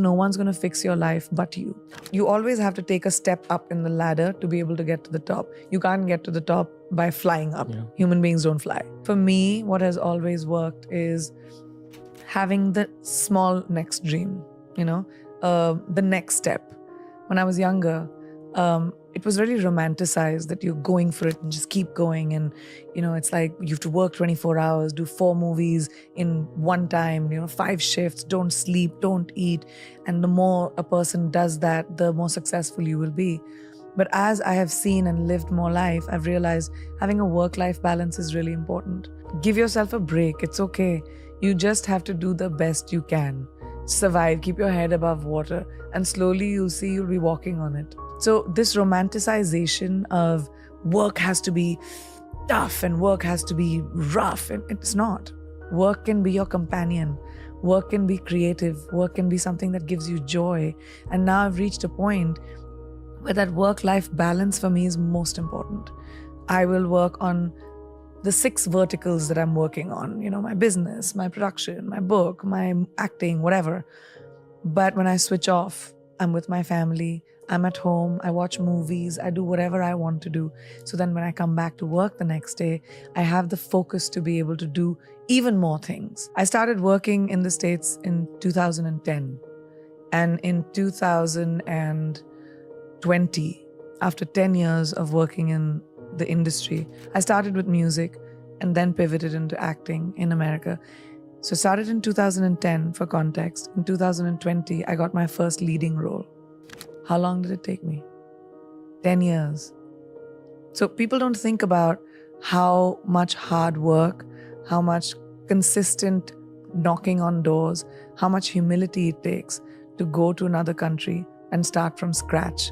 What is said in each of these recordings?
no one's going to fix your life but you. You always have to take a step up in the ladder to be able to get to the top. You can't get to the top by flying up. Yeah. Human beings don't fly. For me, what has always worked is having the small next dream, the next step. When I was younger, it was really romanticized that you're going for it and just keep going. And, it's like you have to work 24 hours, do 4 movies in one time, 5 shifts, don't sleep, don't eat. And the more a person does that, the more successful you will be. But as I have seen and lived more life, I've realized having a work-life balance is really important. Give yourself a break. It's okay. You just have to do the best you can. Survive, keep your head above water, and slowly you'll see you'll be walking on it. So this romanticization of work has to be tough and work has to be rough, and it's not. Work can be your companion. Work can be creative. Work can be something that gives you joy. And now I've reached a point where that work-life balance for me is most important. I will work on the 6 verticals that I'm working on, my business, my production, my book, my acting, whatever. But when I switch off, I'm with my family, I'm at home, I watch movies, I do whatever I want to do. So then when I come back to work the next day, I have the focus to be able to do even more things. I started working in the States in 2010. And in 2020, after 10 years of working in the industry, I started with music and then pivoted into acting in America. So started in 2010 for context. In 2020, I got my first leading role. How long did it take me? 10 years. So people don't think about how much hard work, how much consistent knocking on doors, how much humility it takes to go to another country and start from scratch.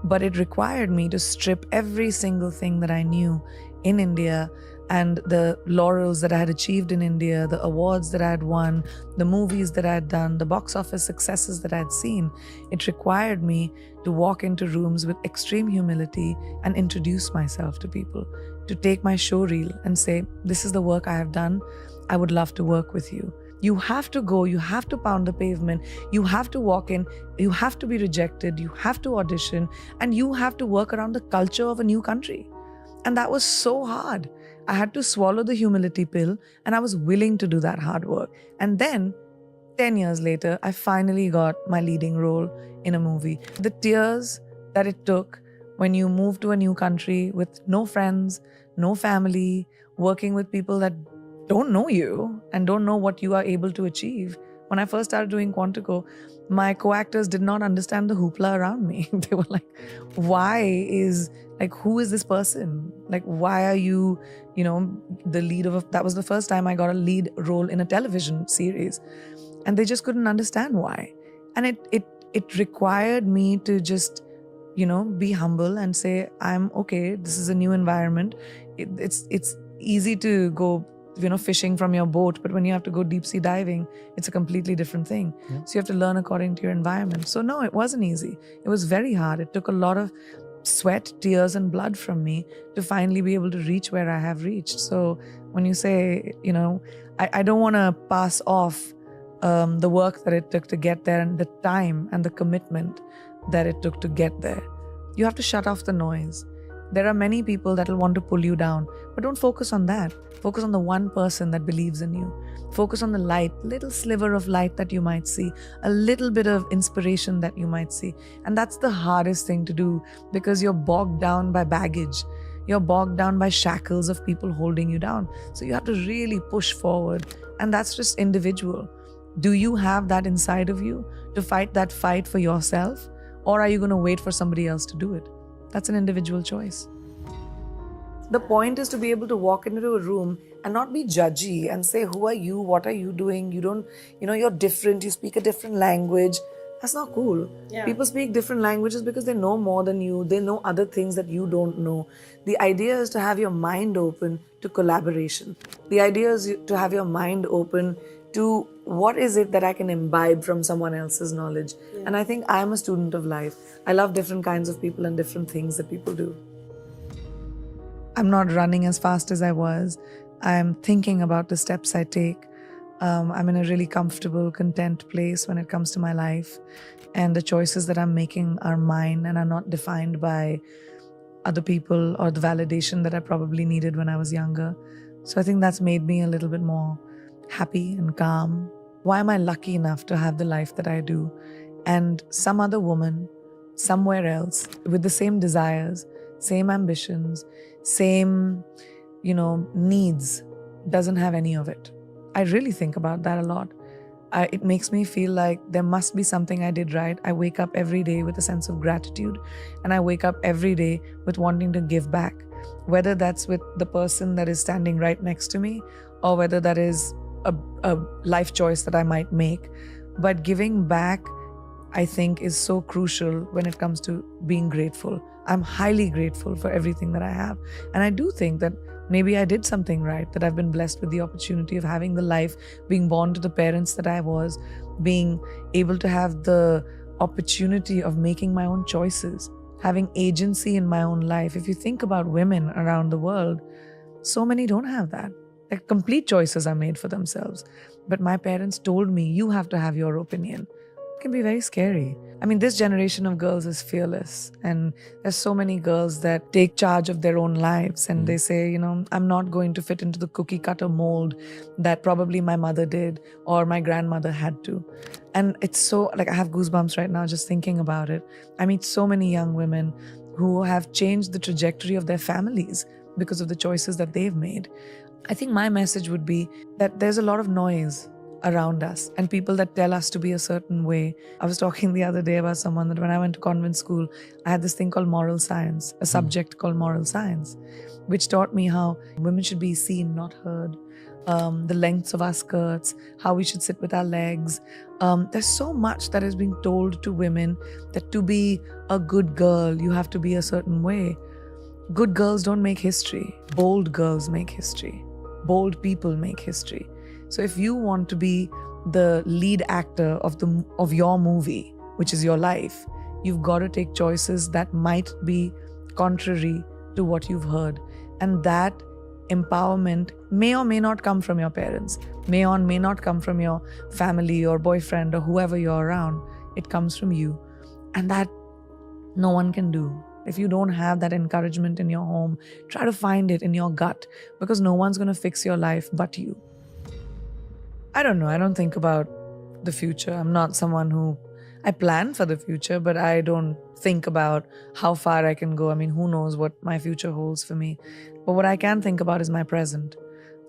But it required me to strip every single thing that I knew in India and the laurels that I had achieved in India, the awards that I had won, the movies that I had done, the box office successes that I had seen. It required me to walk into rooms with extreme humility and introduce myself to people, to take my show reel and say, this is the work I have done. I would love to work with you. You have to go, you have to pound the pavement, you have to walk in, you have to be rejected, you have to audition, and you have to work around the culture of a new country. And that was so hard. I had to swallow the humility pill, and I was willing to do that hard work. And then, 10 years later, I finally got my leading role in a movie. The tears that it took when you move to a new country with no friends, no family, working with people that don't know you and don't know what you are able to achieve. When I first started doing Quantico, my co-actors did not understand the hoopla around me. They were like, who is this person? Like, why are you, the lead of that was the first time I got a lead role in a television series. And they just couldn't understand why. And it required me to just, be humble and say, I'm okay, this is a new environment. It's easy to go fishing from your boat, but when you have to go deep sea diving, it's a completely different thing. Yeah. So you have to learn according to your environment. So no, it wasn't easy. It was very hard. It took a lot of sweat, tears, and blood from me to finally be able to reach where I have reached. So when you say, I don't want to pass off the work that it took to get there and the time and the commitment that it took to get there. You have to shut off the noise. There are many people that will want to pull you down, but don't focus on that. Focus on the one person that believes in you. Focus on the light, little sliver of light that you might see, a little bit of inspiration that you might see. And that's the hardest thing to do because you're bogged down by baggage. You're bogged down by shackles of people holding you down. So you have to really push forward. And that's just individual. Do you have that inside of you to fight that fight for yourself? Or are you going to wait for somebody else to do it? That's an individual choice. The point is to be able to walk into a room and not be judgy and say, who are you? What are you doing? You don't, you're different. You speak a different language. That's not cool. Yeah. People speak different languages because they know more than you. They know other things that you don't know. The idea is to have your mind open to collaboration. The idea is to have your mind open to what is it that I can imbibe from someone else's knowledge. Yeah. And I think I'm a student of life. I love different kinds of people and different things that people do. I'm not running as fast as I was. I'm thinking about the steps I take. I'm in a really comfortable, content place when it comes to my life. And the choices that I'm making are mine and are not defined by other people or the validation that I probably needed when I was younger. So I think that's made me a little bit more happy and calm. Why am I lucky enough to have the life that I do? And some other woman, somewhere else, with the same desires, same ambitions, same, needs, doesn't have any of it. I really think about that a lot. It makes me feel like there must be something I did right. I wake up every day with a sense of gratitude, and I wake up every day with wanting to give back, whether that's with the person that is standing right next to me or whether that is a life choice that I might make. But giving back, I think, is so crucial when it comes to being grateful. I'm highly grateful for everything that I have. And I do think that maybe I did something right, that I've been blessed with the opportunity of having the life, being born to the parents that I was, being able to have the opportunity of making my own choices, having agency in my own life. If you think about women around the world, so many don't have that. Like, complete choices are made for themselves. But my parents told me, you have to have your opinion. It can be very scary. I mean, this generation of girls is fearless, and there's so many girls that take charge of their own lives, and they say, I'm not going to fit into the cookie cutter mold that probably my mother did or my grandmother had to. And it's so, I have goosebumps right now just thinking about it. I meet so many young women who have changed the trajectory of their families because of the choices that they've made. I think my message would be that there's a lot of noise around us and people that tell us to be a certain way. I was talking the other day about someone that when I went to convent school, I had this thing called moral science, a subject called moral science, which taught me how women should be seen, not heard, the lengths of our skirts, how we should sit with our legs. There's so much that is being told to women that to be a good girl, you have to be a certain way. Good girls don't make history. Bold girls make history. Bold people make history. So if you want to be the lead actor of your movie, which is your life, you've got to take choices that might be contrary to what you've heard. And that empowerment may or may not come from your parents, may or may not come from your family or boyfriend or whoever you're around. It comes from you. And that no one can do. If you don't have that encouragement in your home, try to find it in your gut, because no one's going to fix your life but you. I don't know. I don't think about the future. I'm not someone I plan for the future, but I don't think about how far I can go. I mean, who knows what my future holds for me. But what I can think about is my present.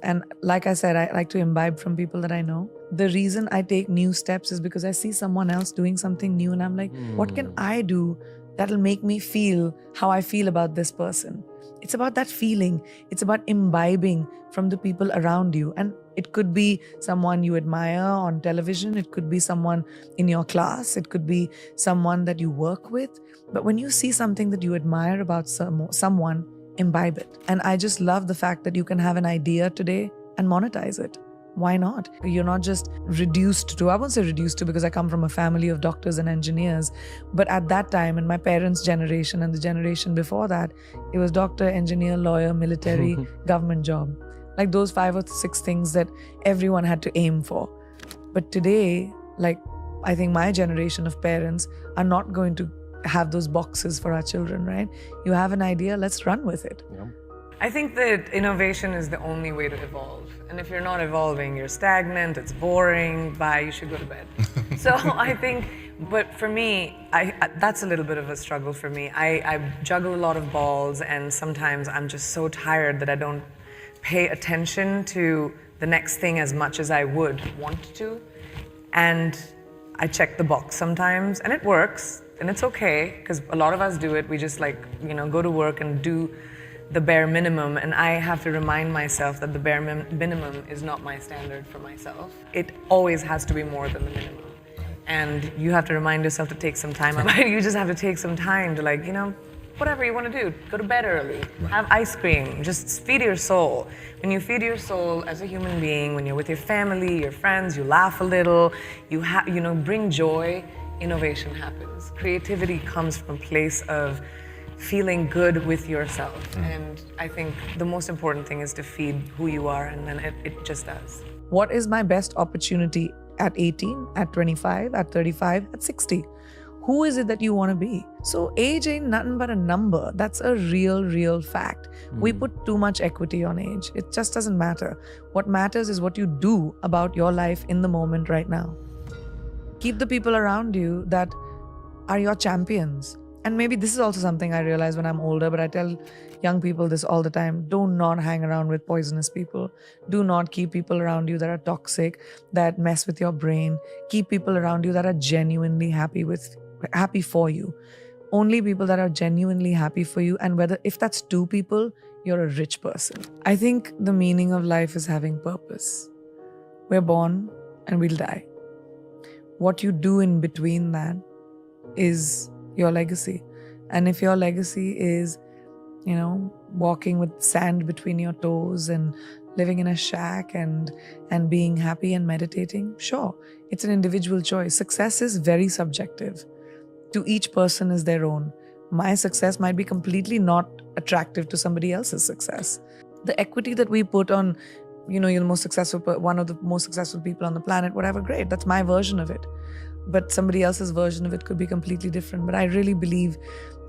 And like I said, I like to imbibe from people that I know. The reason I take new steps is because I see someone else doing something new and I'm like, what can I do that'll make me feel how I feel about this person? It's about that feeling. It's about imbibing from the people around you. And it could be someone you admire on television. It could be someone in your class. It could be someone that you work with. But when you see something that you admire about someone, imbibe it. And I just love the fact that you can have an idea today and monetize it. Why not? You're not just reduced to, I won't say reduced to because I come from a family of doctors and engineers, but at that time, in my parents' generation and the generation before that, it was doctor, engineer, lawyer, military, government job. Like those 5 or 6 things that everyone had to aim for. But today, I think my generation of parents are not going to have those boxes for our children, right? You have an idea, let's run with it. Yeah. I think that innovation is the only way to evolve. And if you're not evolving, you're stagnant, it's boring, bye, you should go to bed. So I think, but for me, that's a little bit of a struggle for me. I juggle a lot of balls, and sometimes I'm just so tired that I don't pay attention to the next thing as much as I would want to. And I check the box sometimes, and it works, and it's okay, because a lot of us do it. We just go to work and do the bare minimum, and I have to remind myself that the bare minimum is not my standard for myself. It always has to be more than the minimum. And you have to remind yourself to take some time. You just have to take some time to whatever you want to do. Go to bed early, have ice cream, just feed your soul. When you feed your soul as a human being, when you're with your family, your friends, you laugh a little, you bring joy, innovation happens. Creativity comes from a place of feeling good with yourself. And I think the most important thing is to feed who you are, and then it just does. What is my best opportunity at 18, at 25, at 35, at 60? Who is it that you want to be? So age ain't nothing but a number. That's a real fact. We put too much equity on age. It just doesn't matter. What matters is what you do about your life in the moment right now. Keep the people around you that are your champions. And maybe this is also something I realize when I'm older, but I tell young people this all the time. Do not hang around with poisonous people. Do not keep people around you that are toxic, that mess with your brain. Keep people around you that are genuinely happy for you. Only people that are genuinely happy for you. And if that's 2 people, you're a rich person. I think the meaning of life is having purpose. We're born and we'll die. What you do in between that is your legacy. And if your legacy is, walking with sand between your toes and living in a shack and being happy and meditating, sure, it's an individual choice. Success is very subjective. To each person is their own. My success might be completely not attractive to somebody else's success. The equity that we put on, you're the most successful, one of the most successful people on the planet, whatever, great. That's my version of it. But somebody else's version of it could be completely different. But I really believe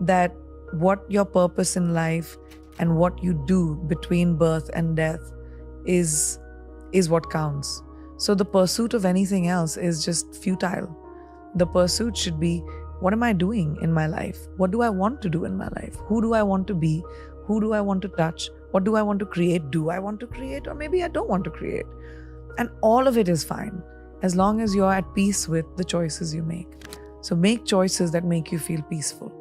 that what your purpose in life and what you do between birth and death is what counts. So the pursuit of anything else is just futile. The pursuit should be, what am I doing in my life? What do I want to do in my life? Who do I want to be? Who do I want to touch? What do I want to create? Do I want to create? Or maybe I don't want to create. And all of it is fine, as long as you're at peace with the choices you make. So make choices that make you feel peaceful.